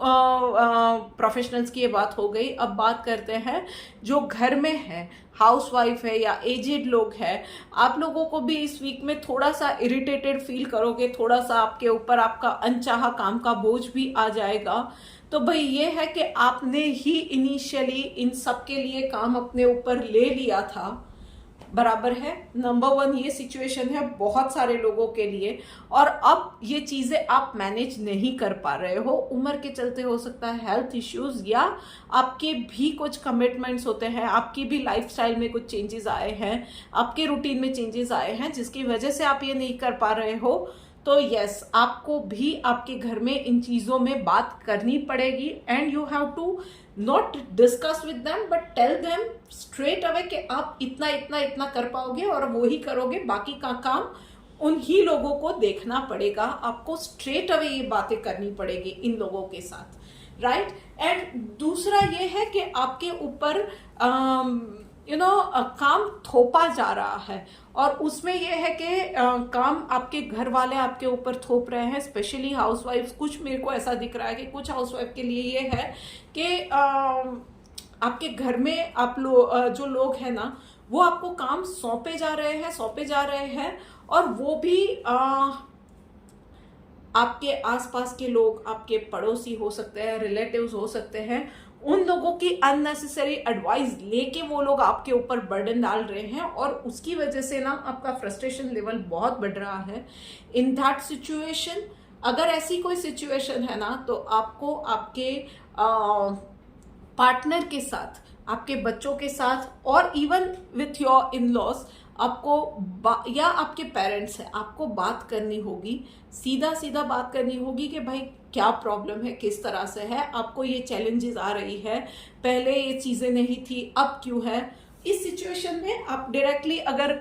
प्रोफेशनल्स की ये बात हो गई। अब बात करते हैं जो घर में है, हाउसवाइफ है या एजेड लोग हैं, आप लोगों को भी इस वीक में थोड़ा सा इरिटेटेड फील करोगे, थोड़ा सा आपके ऊपर आपका अनचाहा काम का बोझ भी आ जाएगा। तो भाई ये है कि आपने ही इनिशियली इन सब के लिए काम अपने ऊपर ले लिया था, बराबर है। नंबर 1 ये सिचुएशन है बहुत सारे लोगों के लिए, और अब ये चीजें आप मैनेज नहीं कर पा रहे हो, उम्र के चलते हो सकता है, हेल्थ इश्यूज, या आपके भी कुछ कमिटमेंट्स होते हैं, आपकी भी लाइफस्टाइल में कुछ चेंजेस आए हैं, आपके रूटीन में चेंजेस आए हैं जिसकी वजह से आप ये नहीं कर पा रहे हो। तो यस, आपको भी आपके घर में इन चीजों में बात करनी पड़ेगी, and you have to not discuss with them but tell them straight away कि आप इतना इतना इतना कर पाओगे और वो ही करोगे, बाकी का काम उन्हीं लोगों को देखना पड़ेगा। आपको स्ट्रेट अवे ये बातें करनी पड़ेगी इन लोगों के साथ, राइट। एंड दूसरा ये है कि आपके ऊपर काम थोपा जा रहा है, और उसमें यह है कि काम आपके घर वाले आपके ऊपर थोप रहे हैं, स्पेशली हाउसवाइफ्स। कुछ मेरे को ऐसा दिख रहा है कि कुछ हाउसवाइफ के लिए ये है कि आपके घर में आप जो लोग हैं ना, वो आपको काम सौंपे जा रहे हैं, और वो भी आपके आसपास के लोग, आपके पड़ोसी हो सकते हैं, रिलेटिव्स हो सकते हैं, उन लोगों की अननेसेसरी एडवाइस लेके वो लोग आपके ऊपर बर्डन डाल रहे हैं, और उसकी वजह से ना आपका फ्रस्ट्रेशन लेवल बहुत बढ़ रहा है। इन दैट सिचुएशन, अगर ऐसी कोई सिचुएशन है ना, तो आपको आपके पार्टनर के साथ, आपके बच्चों के साथ, और even with your in laws, आपको या आपके पेरेंट्स हैं, आपको बात करनी होगी, सीधा सीधा बात करनी होगी कि भाई क्या प्रॉब्लम है, किस तरह से है, आपको ये चैलेंजेस आ रही है, पहले ये चीजें नहीं थी, अब क्यों है। इस सिचुएशन में आप डायरेक्टली अगर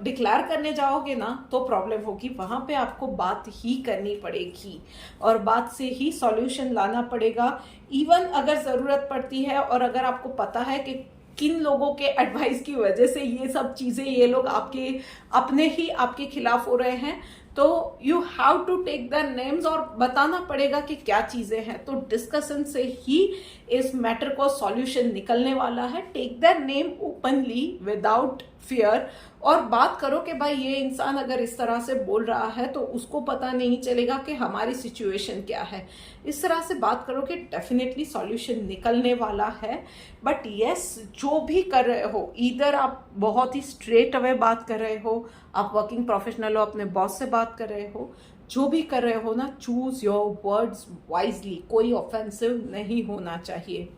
डिक्लेयर करने जाओगे ना तो प्रॉब्लम होगी, वहां पे आपको बात ही करनी पड़ेगी और बात से ही सॉल्यूशन लाना पड़ेगा। इवन अगर जरूरत पड़ती है और अगर आपको पता है कि किन लोगों के एडवाइस की वजह से ये सब चीजें, ये लोग अपने ही आपके खिलाफ हो रहे हैं, तो you have to take the names और बताना पड़ेगा कि क्या चीजें हैं। तो डिस्कशन से ही इस मैटर को सॉल्यूशन निकलने वाला है। Take the name openly without fear, और बात करो कि भाई ये इंसान अगर इस तरह से बोल रहा है तो उसको पता नहीं चलेगा कि हमारी सिचुएशन क्या है। इस तरह से बात करो कि डेफिनेटली सॉल्यूशन निकलने वाला है। बट यस, जो भी कर रहे हो, इधर आप बहुत ही स्ट्रेट अवे बात कर रहे हो, आप वर्किंग प्रोफेशनल हो, अपने बॉस से बात कर रहे हो, जो भी कर रहे हो ना, चूज योर वर्ड्स वाइजली, कोई ऑफेंसिव नहीं होना चाहिए।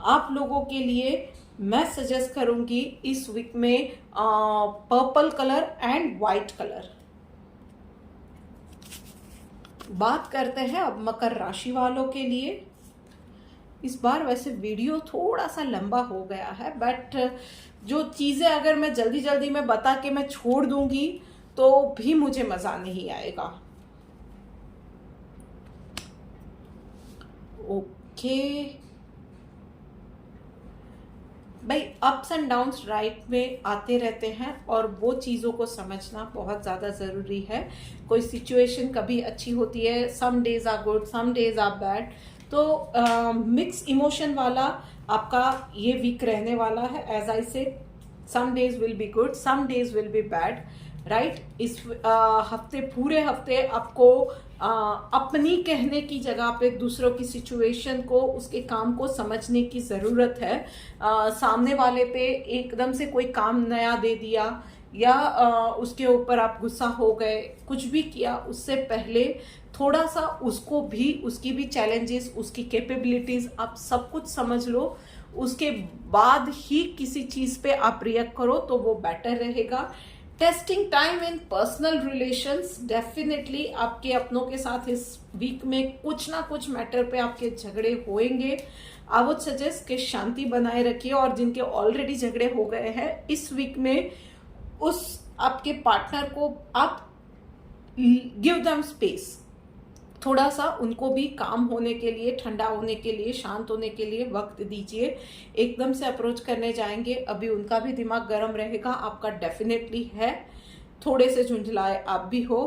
आप लोगों के लिए मैं सजेस्ट करूंगी इस वीक में purple colour and white colour. बात करते हैं अब मकर राशि वालों के लिए। इस बार वैसे वीडियो थोड़ा सा लंबा हो गया है, बट जो चीजें अगर मैं जल्दी जल्दी में बता के मैं छोड़ दूंगी तो भी मुझे मजा नहीं आएगा। ओके भाई, अप्स एंड डाउन्स लाइफ में आते रहते हैं और वो चीज़ों को समझना बहुत ज़्यादा ज़रूरी है। कोई सिचुएशन कभी अच्छी होती है, some days are good, some days are bad, तो मिक्स इमोशन वाला आपका ये वीक रहने वाला है। As I say, some days will be good, some days will be bad, right. इस हफ्ते, पूरे हफ्ते आपको अपनी कहने की जगह पे दूसरों की सिचुएशन को, उसके काम को समझने की ज़रूरत है। सामने वाले पे एकदम से कोई काम नया दे दिया या उसके ऊपर आप गुस्सा हो गए, कुछ भी किया, उससे पहले थोड़ा सा उसको भी, उसकी भी चैलेंजेस, उसकी कैपेबिलिटीज आप सब कुछ समझ लो, उसके बाद ही किसी चीज पे आप रिएक्ट करो तो वो बेटर रहेगा। Testing time in personal relations, definitely आपके अपनों के साथ इस वीक में कुछ ना कुछ मैटर पे आपके झगड़े होंगे। आई वुड सजेस्ट कि शांति बनाए रखिए, और जिनके ऑलरेडी झगड़े हो गए हैं इस वीक में उस आपके पार्टनर को आप गिव देम स्पेस, थोड़ा सा उनको भी काम होने के लिए, ठंडा होने के लिए, शांत होने के लिए वक्त दीजिए। एकदम से अप्रोच करने जाएंगे, अभी उनका भी दिमाग गर्म रहेगा, आपका डेफिनेटली है, थोड़े से झुंझलाए आप भी हो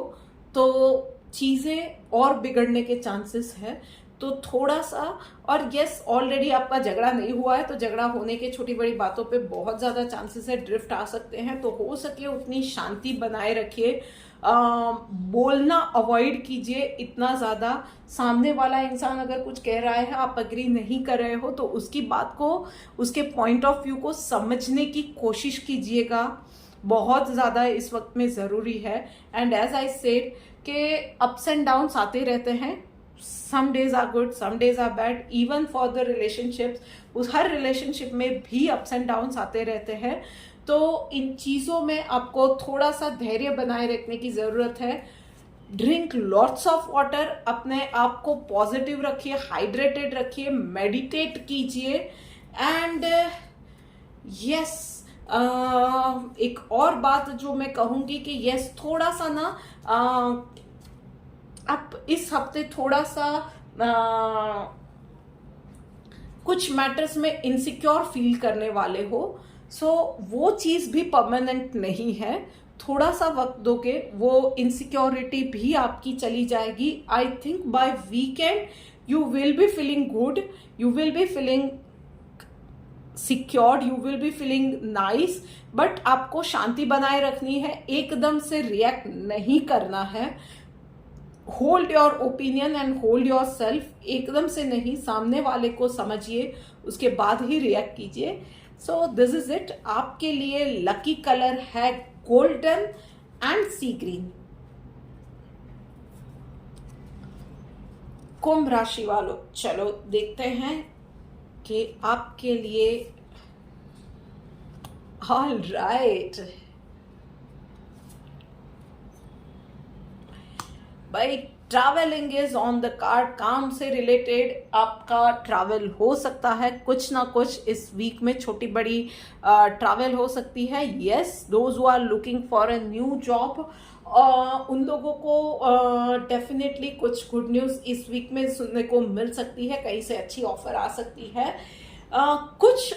तो चीज़ें और बिगड़ने के चांसेस है। तो थोड़ा सा, और यस ऑलरेडी आपका झगड़ा नहीं हुआ है तो झगड़ा होने के छोटी बड़ी बातों पे बहुत ज़्यादा चांसेस है, ड्रिफ्ट आ सकते हैं, तो हो सके उतनी शांति बनाए रखिए। बोलना अवॉइड कीजिए इतना ज़्यादा। सामने वाला इंसान अगर कुछ कह रहा है, आप अग्री नहीं कर रहे हो, तो उसकी बात को, उसके पॉइंट ऑफ व्यू को समझने की कोशिश कीजिएगा, बहुत ज़्यादा इस वक्त में ज़रूरी है। एंड एज आई सेड कि अप्स एंड डाउन्स आते रहते हैं, some days are good, some days are bad, even for the relationships, उस हर रिलेशनशिप में भी अप्स एंड डाउन्स आते रहते हैं। तो इन चीज़ों में आपको थोड़ा सा धैर्य बनाए रखने की ज़रूरत है। ड्रिंक लॉट्स ऑफ वाटर, अपने आप को पॉजिटिव रखिए, हाइड्रेटेड रखिए, मेडिटेट कीजिए। एंड यस, एक और बात जो मैं कहूँगी कि यस, थोड़ा सा ना आप इस हफ्ते थोड़ा सा कुछ मैटर्स में इनसिक्योर फील करने वाले हो, सो वो चीज़ भी परमानेंट नहीं है, थोड़ा सा वक्त दोगे वो इनसिक्योरिटी भी आपकी चली जाएगी। I think by weekend you will be feeling good, you will be feeling secured, you will be feeling nice, but आपको शांति बनाए रखनी है, एकदम से रिएक्ट नहीं करना है। Hold your opinion and hold your self, एकदम से नहीं, सामने वाले को समझिए, उसके बाद ही रिएक्ट कीजिए। So this is it. आपके लिए लकी कलर है गोल्डन एंड सी ग्रीन। कुंभ राशि वालों, चलो देखते हैं कि आपके लिए। ऑल राइट भाई, travelling is on the card. काम से रिलेटेड आपका ट्रैवल हो सकता है, कुछ ना कुछ इस वीक में छोटी बड़ी ट्रैवल हो सकती है। Yes, those who are looking for a new job, उन लोगों को डेफिनेटली कुछ गुड न्यूज़ इस वीक में सुनने को मिल सकती है, कहीं से अच्छी ऑफर आ सकती है। कुछ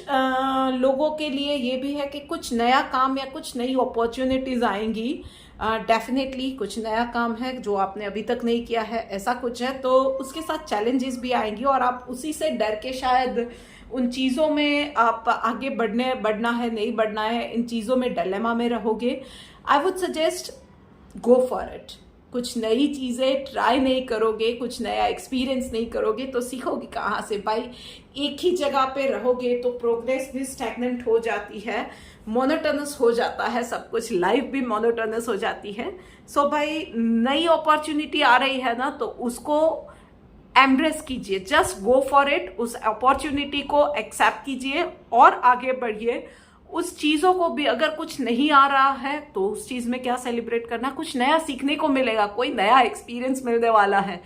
लोगों के लिए ये भी है कि कुछ नया काम या कुछ नई अपॉर्चुनिटीज आएंगी। डेफिनेटली कुछ नया काम है जो आपने अभी तक नहीं किया है, ऐसा कुछ है, तो उसके साथ चैलेंजेस भी आएंगी और आप उसी से डर के शायद उन चीज़ों में आप आगे बढ़ना है नहीं बढ़ना है, इन चीज़ों में डिलेमा में रहोगे। I would suggest go for it. कुछ नई चीज़ें ट्राई नहीं करोगे, कुछ नया एक्सपीरियंस नहीं करोगे तो सीखोगे कहाँ से भाई। एक ही जगह पे रहोगे तो प्रोग्रेस भी स्टैग्नेंट हो जाती है, मोनोटोनस हो जाता है सब कुछ, लाइफ भी मोनोटोनस हो जाती है। सो भाई, नई अपॉर्चुनिटी आ रही है ना, तो उसको एम्ब्रेस कीजिए, जस्ट गो फॉर इट। उस अपॉर्चुनिटी को एक्सेप्ट कीजिए और आगे बढ़िए। उस चीज़ों को भी, अगर कुछ नहीं आ रहा है तो उस चीज़ में क्या सेलिब्रेट करना, कुछ नया सीखने को मिलेगा, कोई नया एक्सपीरियंस मिलने वाला है,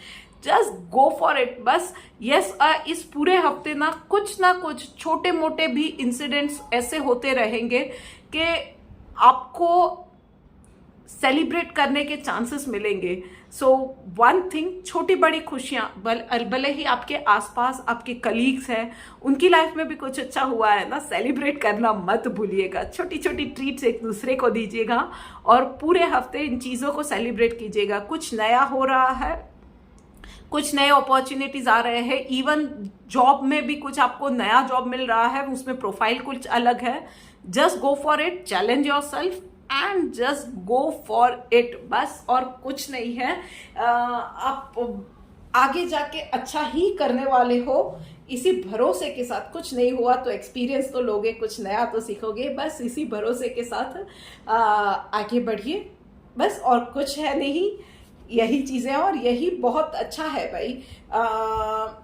जस्ट गो फॉर इट बस। यस, इस पूरे हफ्ते ना कुछ छोटे मोटे भी इंसिडेंट्स ऐसे होते रहेंगे कि आपको सेलिब्रेट करने के चांसेस मिलेंगे। सो वन थिंग, छोटी बड़ी खुशियाँ, भले ही आपके आसपास आपके कलीग्स हैं, उनकी लाइफ में भी कुछ अच्छा हुआ है ना, सेलिब्रेट करना मत भूलिएगा। छोटी छोटी ट्रीट्स एक दूसरे को दीजिएगा और पूरे हफ्ते इन चीज़ों को सेलिब्रेट कीजिएगा। कुछ नया हो रहा है, कुछ नए अपॉर्चुनिटीज आ रहे हैं, इवन जॉब में भी कुछ आपको नया जॉब मिल रहा है, उसमें प्रोफाइल कुछ अलग है। Just go for it, challenge your self and just go for it बस, और कुछ नहीं है। आप आगे जाके अच्छा ही करने वाले हो, इसी भरोसे के साथ। कुछ नहीं हुआ तो एक्सपीरियंस तो लोगे, कुछ नया तो सीखोगे, बस इसी भरोसे के साथ आगे बढ़िए, बस और कुछ है नहीं। यही चीज़ें, और यही बहुत अच्छा है भाई।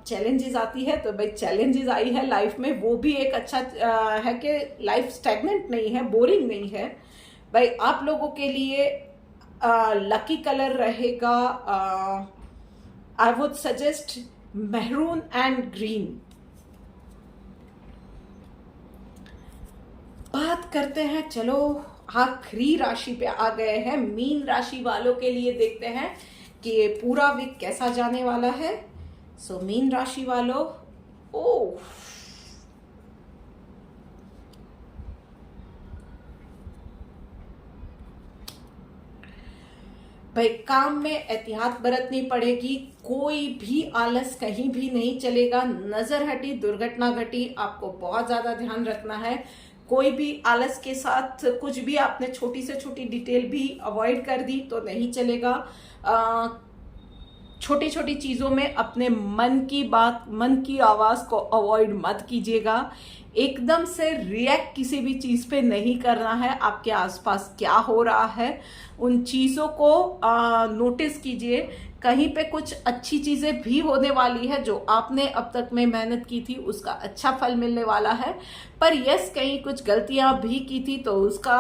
चैलेंजेस आती है तो भाई चैलेंजेस आई है लाइफ में, वो भी एक अच्छा है कि लाइफ स्टैग्नेंट नहीं है, बोरिंग नहीं है भाई। आप लोगों के लिए लकी कलर रहेगा, I would suggest maroon and green. बात करते हैं, चलो आखिरी राशि पे आ गए हैं, मीन राशि वालों के लिए देखते हैं कि ये पूरा वीक कैसा जाने वाला है। सो मीन राशि वालों, ओह भाई, काम में एहतियात बरतनी पड़ेगी, कोई भी आलस कहीं भी नहीं चलेगा। नजर हटी, दुर्घटना घटी, आपको बहुत ज्यादा ध्यान रखना है। कोई भी आलस के साथ कुछ भी आपने छोटी से छोटी डिटेल भी अवॉइड कर दी तो नहीं चलेगा। छोटी छोटी चीजों में अपने मन की बात, मन की आवाज को अवॉइड मत कीजिएगा। एकदम से रिएक्ट किसी भी चीज पे नहीं करना है। आपके आसपास क्या हो रहा है उन चीजों को नोटिस कीजिए। कहीं पे कुछ अच्छी चीजें भी होने वाली है, जो आपने अब तक में मेहनत की थी उसका अच्छा फल मिलने वाला है। पर यस, कहीं कुछ गलतियां भी की थी तो उसका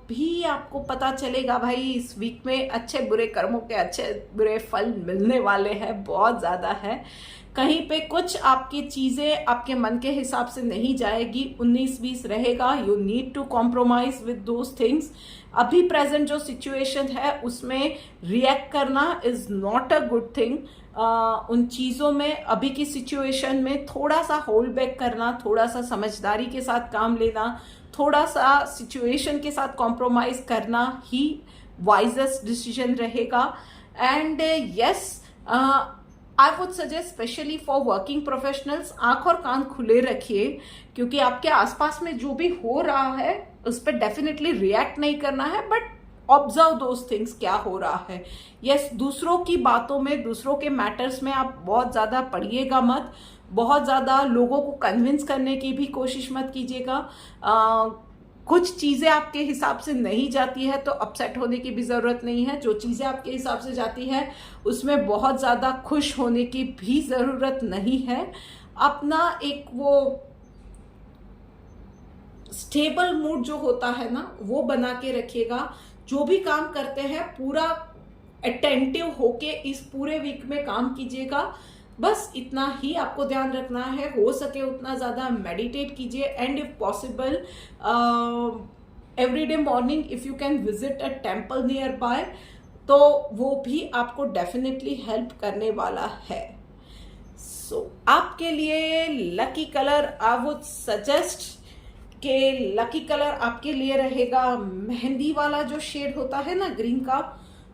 भी आपको पता चलेगा भाई। इस वीक में अच्छे बुरे कर्मों के अच्छे बुरे फल मिलने वाले हैं, बहुत ज्यादा है। कहीं पे कुछ आपकी चीजें आपके मन के हिसाब से नहीं जाएगी, 19-20 रहेगा। You need to compromise with those things. अभी प्रेजेंट जो सिचुएशन है उसमें रिएक्ट करना is not a good thing. उन चीज़ों में, अभी की सिचुएशन में थोड़ा सा होल्ड बैक करना, थोड़ा सा समझदारी के साथ काम लेना, थोड़ा सा सिचुएशन के साथ कॉम्प्रोमाइज करना ही वाइजेस्ट डिसीजन रहेगा। And yes, I would suggest specially for working professionals, आंख और कान खुले रखिए, क्योंकि आपके आसपास में जो भी हो रहा है उस पर डेफिनेटली रिएक्ट नहीं करना है, बट ऑब्जर्व दोज थिंग्स, क्या हो रहा है। यस, दूसरों की बातों में, दूसरों के मैटर्स में आप बहुत ज़्यादा पढ़िएगा मत, बहुत ज़्यादा लोगों को कन्विंस करने की भी कोशिश मत कीजिएगा। कुछ चीज़ें आपके हिसाब से नहीं जाती है तो अपसेट होने की भी ज़रूरत नहीं है। जो चीज़ें आपके हिसाब से जाती है उसमें बहुत ज़्यादा खुश होने की भी ज़रूरत नहीं है। अपना एक वो स्टेबल मूड जो होता है ना, वो बना के रखिएगा। जो भी काम करते हैं पूरा अटेंटिव होके इस पूरे वीक में काम कीजिएगा। बस इतना ही आपको ध्यान रखना है। हो सके उतना ज़्यादा मेडिटेट कीजिए, and if possible every day morning if you can visit a temple near by, तो वो भी आपको डेफिनेटली हेल्प करने वाला है। सो आपके लिए lucky colour, I would suggest के लकी कलर आपके लिए रहेगा मेहंदी वाला जो शेड होता है ना, ग्रीन का,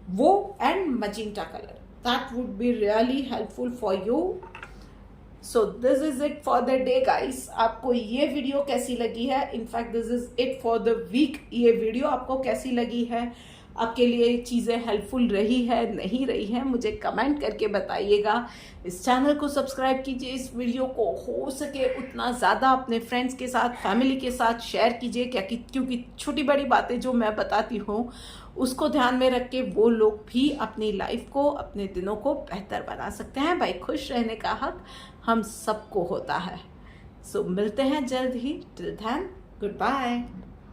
वो, and magenta colour. That would be really helpful for you. So this is it for the day guys. आपको ये वीडियो कैसी लगी है? In fact this is it for the week. ये वीडियो आपको कैसी लगी है? आपके लिए चीज़ें हेल्पफुल रही है, नहीं रही है, मुझे कमेंट करके बताइएगा। इस चैनल को सब्सक्राइब कीजिए, इस वीडियो को हो सके उतना ज़्यादा अपने फ्रेंड्स के साथ, फैमिली के साथ शेयर कीजिए, क्योंकि छोटी बड़ी बातें जो मैं बताती हूँ उसको ध्यान में रख के वो लोग भी अपनी लाइफ को, अपने दिनों को बेहतर बना सकते हैं। भाई, खुश रहने का हक हम सबको होता है। सो मिलते हैं जल्द ही। Till then, good bye.